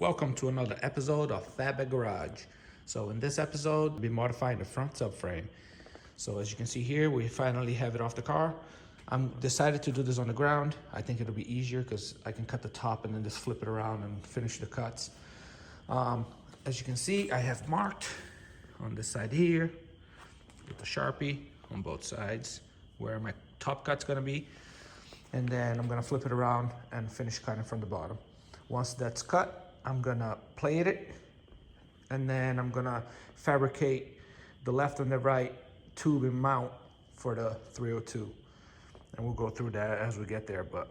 Welcome to another episode of Fabitgarage. So in this episode, we'll be modifying the front subframe. So as you can see here, we finally have it off the car. I'm decided to do this on the ground. I think it'll be easier because I can cut the top and then just flip it around and finish the cuts. As you can see, I have marked on this side here with the Sharpie on both sides where my top cut's gonna be. And then I'm gonna flip it around and finish cutting from the bottom. Once that's cut, I'm gonna plate it, and then I'm gonna fabricate the left and the right tube and mount for the 302. And we'll go through that as we get there. But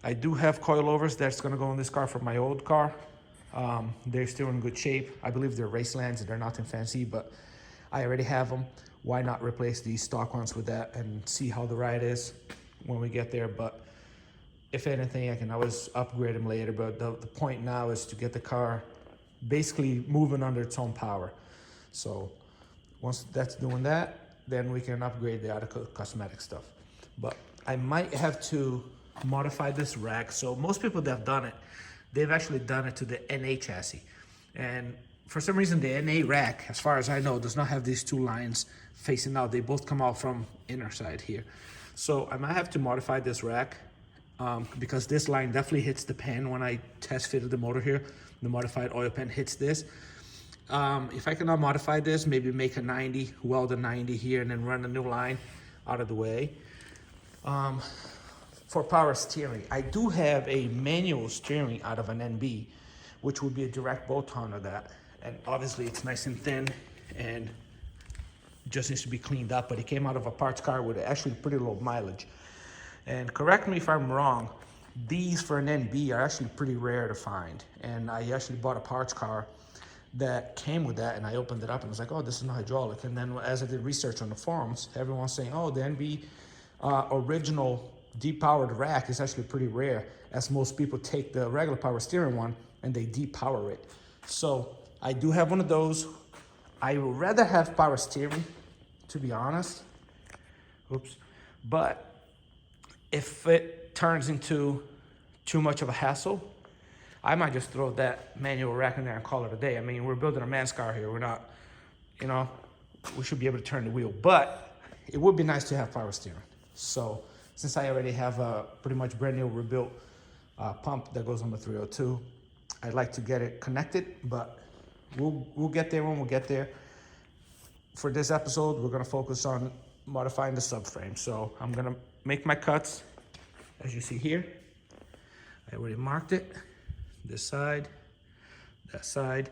I do have coilovers that's gonna go in this car from my old car. They're still in good shape. I believe they're Racelands, they're nothing fancy, but I already have them. Why not replace these stock ones with that and see how the ride is when we get there? But if anything, I can always upgrade them later. But the point now is to get the car basically moving under its own power. So once that's doing that, then we can upgrade the other cosmetic stuff. But I might have to modify this rack. So most people that have done it, they've actually done it to the NA chassis. And for some reason, the NA rack, as far as I know, does not have these two lines facing out. They both come out from inner side here. So I might have to modify this rack because this line definitely hits the pan when I test fitted the motor here. The modified oil pan hits this. If I cannot modify this, maybe make a 90, weld a 90 here, and then run a new line out of the way. For power steering, I do have a manual steering out of an NB, which would be a direct bolt-on of that. And obviously it's nice and thin and just needs to be cleaned up, but it came out of a parts car with actually pretty low mileage. And correct me if I'm wrong, these for an NB are actually pretty rare to find. And I actually bought a parts car that came with that, and I opened it up and was like, oh, this is not hydraulic. And then as I did research on the forums, everyone's saying, oh, the NB original depowered rack is actually pretty rare, as most people take the regular power steering one and they depower it. So I do have one of those. I would rather have power steering, to be honest. Oops. But if it turns into too much of a hassle, I might just throw that manual rack in there and call it a day. I mean, we're building a man's car here. We're not, you know, we should be able to turn the wheel. But it would be nice to have power steering. So since I already have a pretty much brand new rebuilt pump that goes on the 302, I'd like to get it connected, but we'll get there when we get there. For this episode, we're gonna focus on modifying the subframe. So I'm gonna make my cuts, as you see here. I already marked it, this side, that side.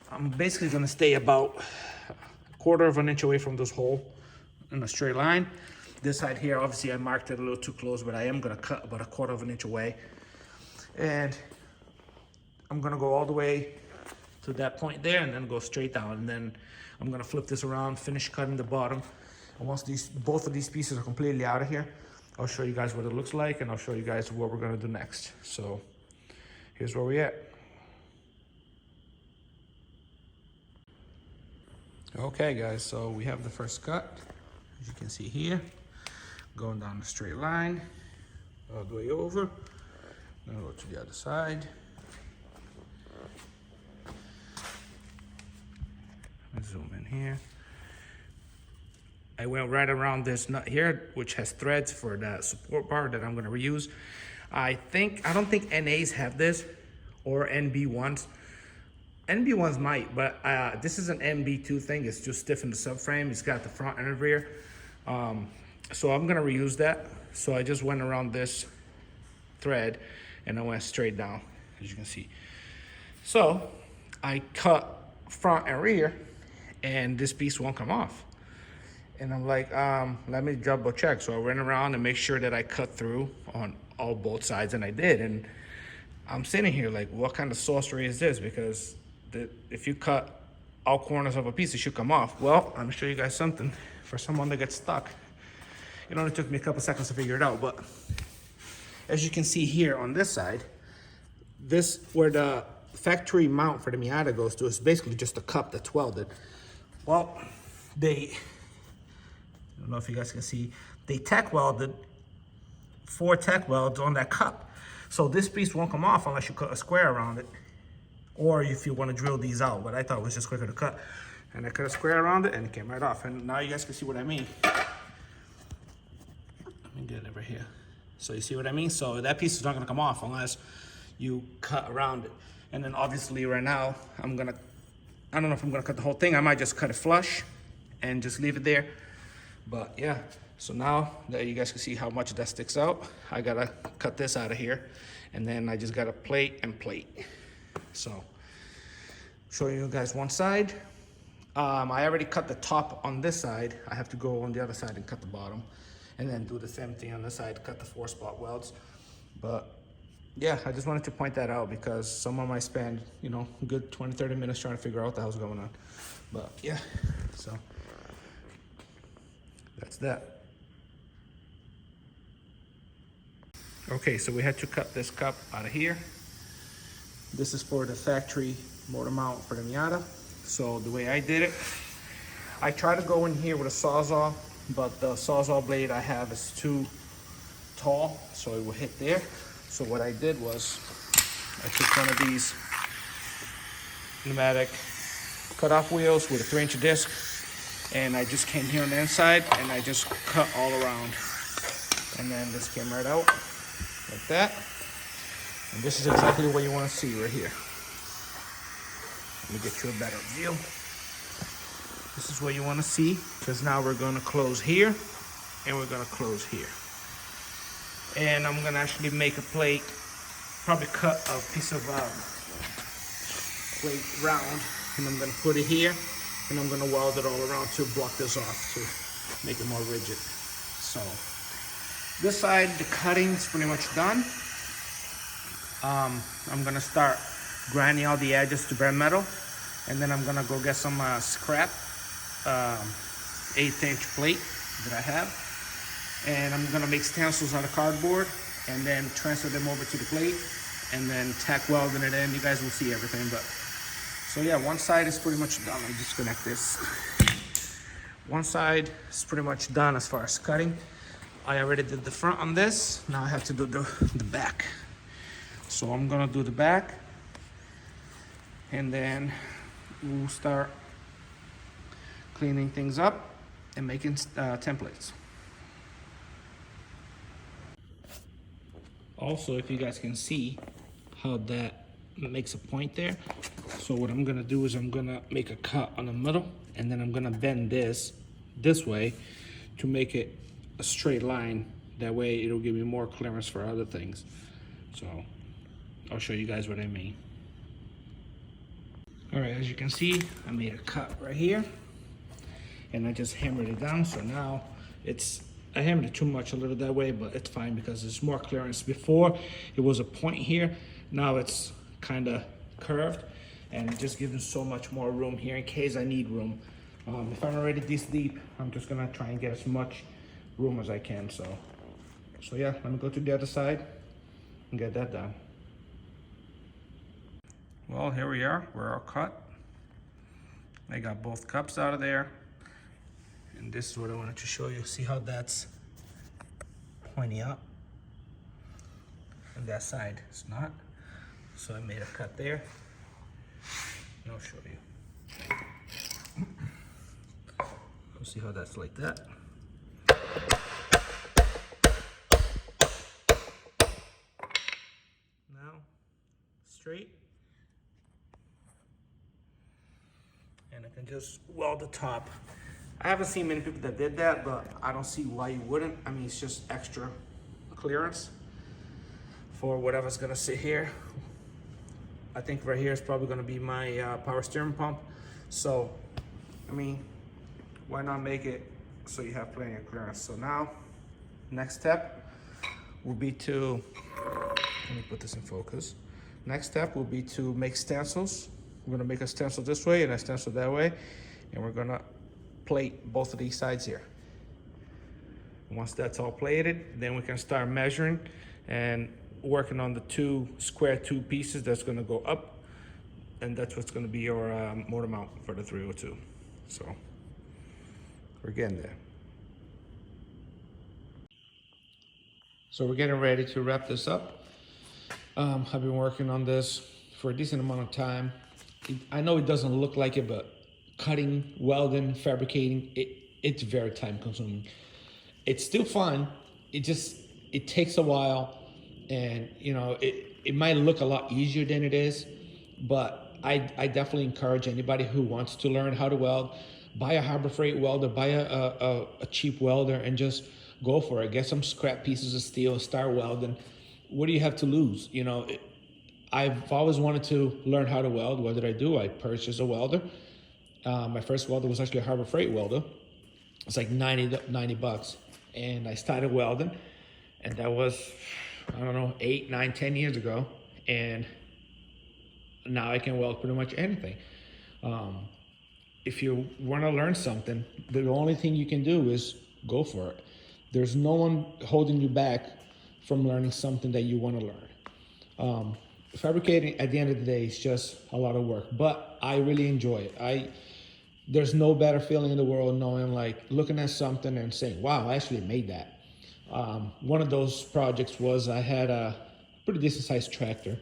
I'm basically gonna stay about a quarter of an inch away from this hole in a straight line. This side here, obviously I marked it a little too close, but I am gonna cut about a quarter of an inch away. And I'm gonna go all the way to that point there and then go straight down. And then I'm gonna flip this around, finish cutting the bottom. And once both of these pieces are completely out of here, I'll show you guys what it looks like, and I'll show you guys what we're gonna do next. So here's where we're at. Okay guys, so we have the first cut, as you can see here, going down the straight line, all the way over. Then go to the other side. Let's zoom in here. I went right around this nut here, which has threads for the support bar that I'm gonna reuse. I don't think NAs have this, or NB ones. NB ones might, but this is an NB2 thing. It's just stiff in the subframe. It's got the front and the rear. So I'm gonna reuse that. So I just went around this thread and I went straight down, as you can see. So I cut front and rear, and this piece won't come off. And I'm like, let me double check. So I went around and make sure that I cut through on both sides, and I did. And I'm sitting here like, what kind of sorcery is this? Because if you cut all corners of a piece, it should come off. Well, I'm gonna show you guys something for someone that gets stuck. It only took me a couple seconds to figure it out, but as you can see here on this side, this where the factory mount for the Miata goes to is basically just a cup that's welded. Well, I don't know if you guys can see, they tack welded 4 tack welds on that cup. So this piece won't come off unless you cut a square around it. or if you want to drill these out, but I thought it was just quicker to cut. And I cut a square around it and it came right off. And now you guys can see what I mean. Let me get it right here. So you see what I mean? So that piece is not gonna come off unless you cut around it. And then obviously right now, I don't know if I'm gonna cut the whole thing. I might just cut it flush and just leave it there. But yeah, so now that you guys can see how much that sticks out, I gotta cut this out of here. And then I just gotta plate and plate. So, show you guys one side. I already cut the top on this side. I have to go on the other side and cut the bottom. And then do the same thing on this side, cut the 4-spot welds. But yeah, I just wanted to point that out because someone might spend, you know, a good 20, 30 minutes trying to figure out what the hell's going on. But yeah, so that's that. Okay, so we had to cut this cup out of here. This is for the factory motor mount for the Miata. So the way I did it, I tried to go in here with a Sawzall, but the Sawzall blade I have is too tall, so it will hit there. So what I did was, I took one of these pneumatic cutoff wheels with a 3-inch disc, and I just came here on the inside, and I just cut all around. And then this came right out, like that. And this is exactly what you want to see right here. Let me get you a better view. This is what you want to see, because now we're going to close here and we're going to close here. And I'm going to actually make a plate, probably cut a piece of plate round, and I'm going to put it here, and I'm going to weld it all around to block this off to make it more rigid. So this side, the cutting is pretty much done. I'm going to start grinding all the edges to bare metal, and then I'm going to go get some scrap 1/8-inch plate that I have, and I'm gonna make stencils out of cardboard and then transfer them over to the plate and then tack welding it in. You guys will see everything. But so yeah, one side is pretty much done. Let me disconnect this. One side is pretty much done as far as cutting. I already did the front on this. Now I have to do the back. So I'm gonna do the back, and then we'll start cleaning things up and making templates. Also, if you guys can see how that makes a point there. So what I'm gonna do is I'm gonna make a cut on the middle, and then I'm gonna bend this way to make it a straight line. That way it'll give me more clearance for other things. So I'll show you guys what I mean. All right, as you can see, I made a cut right here, and I just hammered it down. So now I hammered it too much a little that way, but it's fine because there's more clearance. Before it was a point here, now it's kind of curved, and it just gives me so much more room here in case I need room. If I'm already this deep, I'm just gonna try and get as much room as I can. So yeah, let me go to the other side and get that done. Well, here we are, we're all cut. I got both cups out of there. And this is what I wanted to show you. See how that's pointing up? And that side is not. So I made a cut there. And I'll show you. You'll see how that's like that. Now, straight. And I can just weld the top. I haven't seen many people that did that, but I don't see why you wouldn't. I mean, it's just extra clearance for whatever's gonna sit here. I think right here is probably gonna be my power steering pump. So, I mean, why not make it so you have plenty of clearance? So now, next step will be to, let me put this in focus. Next step will be to make stencils. We're gonna make a stencil this way and a stencil that way, and we're gonna plate both of these sides here. Once that's all plated, then we can start measuring and working on the two square tube pieces that's gonna go up, and that's what's gonna be your motor mount for the 302. So we're getting there. So we're getting ready to wrap this up. I've been working on this for a decent amount of time. I know it doesn't look like it, but cutting, welding, fabricating, it's very time consuming. It's still fun. It takes a while, and it might look a lot easier than it is, but I definitely encourage anybody who wants to learn how to weld, buy a Harbor Freight welder, buy a cheap welder, and just go for it. Get some scrap pieces of steel, start welding. What do you have to lose? I've always wanted to learn how to weld. What did I do? I purchased a welder. My first welder was actually a Harbor Freight welder. It's like 90 bucks. And I started welding, and that was, I don't know, 8, 9, 10 years ago. And now I can weld pretty much anything. If you want to learn something, the only thing you can do is go for it. There's no one holding you back from learning something that you want to learn. Fabricating at the end of the day is just a lot of work, but I really enjoy it. There's no better feeling in the world knowing, like, looking at something and saying, wow, I actually made that. One of those projects was I had a pretty decent sized tractor,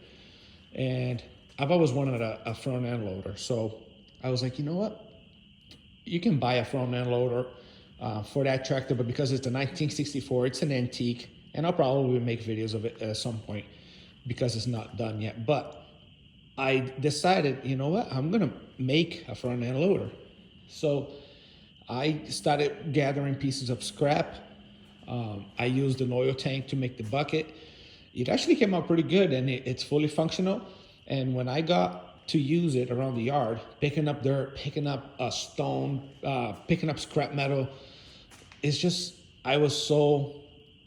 and I've always wanted a front end loader. So I was like, you know what? You can buy a front end loader for that tractor, but because it's a 1964, it's an antique, and I'll probably make videos of it at some point because it's not done yet. But I decided, you know what? I'm gonna make a front end loader. So I started gathering pieces of scrap. I used an oil tank to make the bucket. It actually came out pretty good, and it's fully functional. And when I got to use it around the yard, picking up dirt, picking up a stone, picking up scrap metal, I was so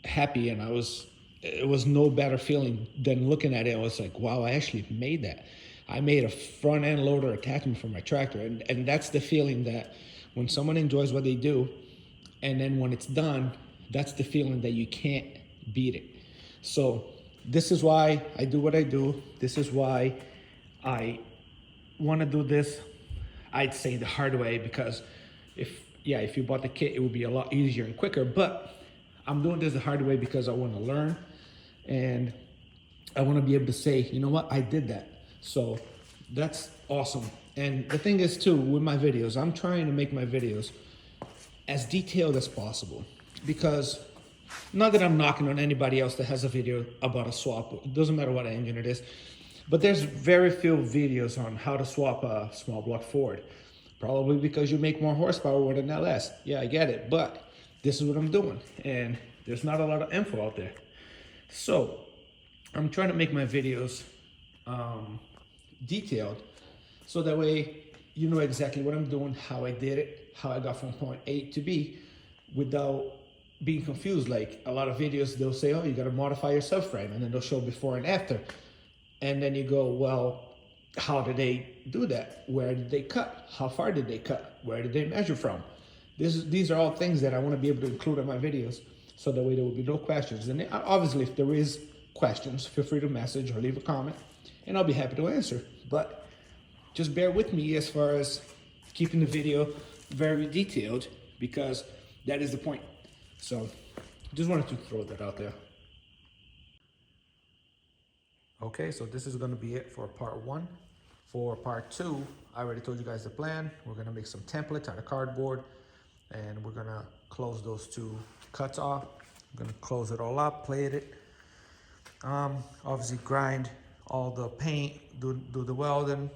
happy, and it was no better feeling than looking at it. I was like, wow, I actually made that. I made a front end loader attachment for my tractor. And that's the feeling that when someone enjoys what they do, and then when it's done, that's the feeling that you can't beat it. So this is why I do what I do. This is why I want to do this, I'd say, the hard way, because if you bought the kit, it would be a lot easier and quicker. But I'm doing this the hard way because I want to learn, and I want to be able to say, you know what, I did that. So that's awesome. And the thing is too, with my videos, I'm trying to make my videos as detailed as possible, because not that I'm knocking on anybody else that has a video about a swap. It doesn't matter what engine it is, but there's very few videos on how to swap a small block Ford. Probably because you make more horsepower with an LS. Yeah, I get it, but this is what I'm doing, and there's not a lot of info out there. So I'm trying to make my videos detailed, so that way you know exactly what I'm doing, how I did it, how I got from point A to B, without being confused. Like a lot of videos, they'll say, oh, you got to modify your subframe, and then they'll show before and after, and then you go, well, how did they do that? Where did they cut? How far did they cut? Where did they measure from? These are all things that I want to be able to include in my videos, so that way there will be no questions. And obviously, if there is questions, feel free to message or leave a comment, and I'll be happy to answer. But just bear with me as far as keeping the video very detailed, because that is the point. So just wanted to throw that out there. Okay, so this is gonna be it for part 1. For part 2, I already told you guys the plan. We're gonna make some templates out of cardboard, and we're gonna close those 2 cuts off. We're gonna close it all up, plate it. Obviously grind all the paint, do the welding,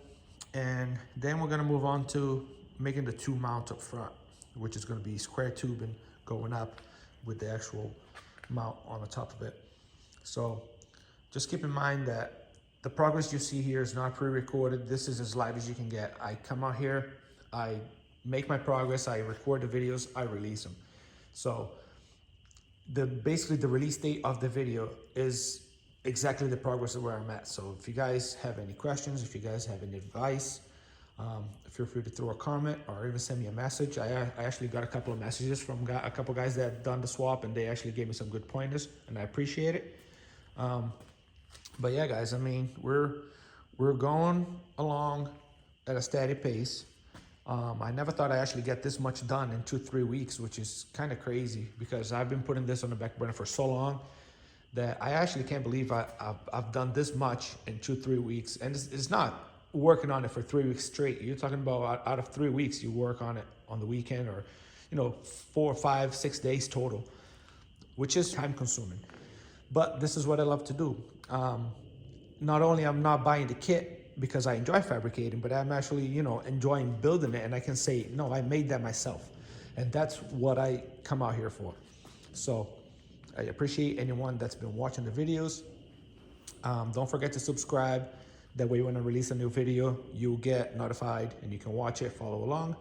and then we're gonna move on to making the 2 mounts up front, which is gonna be square tubing going up with the actual mount on the top of it. So just keep in mind that the progress you see here is not pre-recorded. This is as live as you can get. I come out here, I make my progress, I record the videos, I release them. So basically the release date of the video is exactly the progress of where I'm at. So if you guys have any questions, if you guys have any advice, feel free to throw a comment or even send me a message. I actually got a couple of messages from a couple guys that have done the swap, and they actually gave me some good pointers, and I appreciate it. But yeah, guys, I mean, we're going along at a steady pace. I never thought I'd actually get this much done in 2-3 weeks, which is kind of crazy, because I've been putting this on the back burner for so long that I actually can't believe I've done this much in 2-3 weeks. And it's not working on it for 3 weeks straight. You're talking about out of 3 weeks, you work on it on the weekend, or 4, 5, 6 days total, which is time consuming. But this is what I love to do. Not only I'm not buying the kit because I enjoy fabricating, but I'm actually enjoying building it, and I can say, no, I made that myself. And that's what I come out here for. So I appreciate anyone that's been watching the videos. Don't forget to subscribe. That way when I release a new video, you'll get notified and you can watch it, follow along.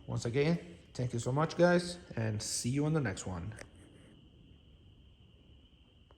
Once again, thank you so much, guys, and see you on the next one.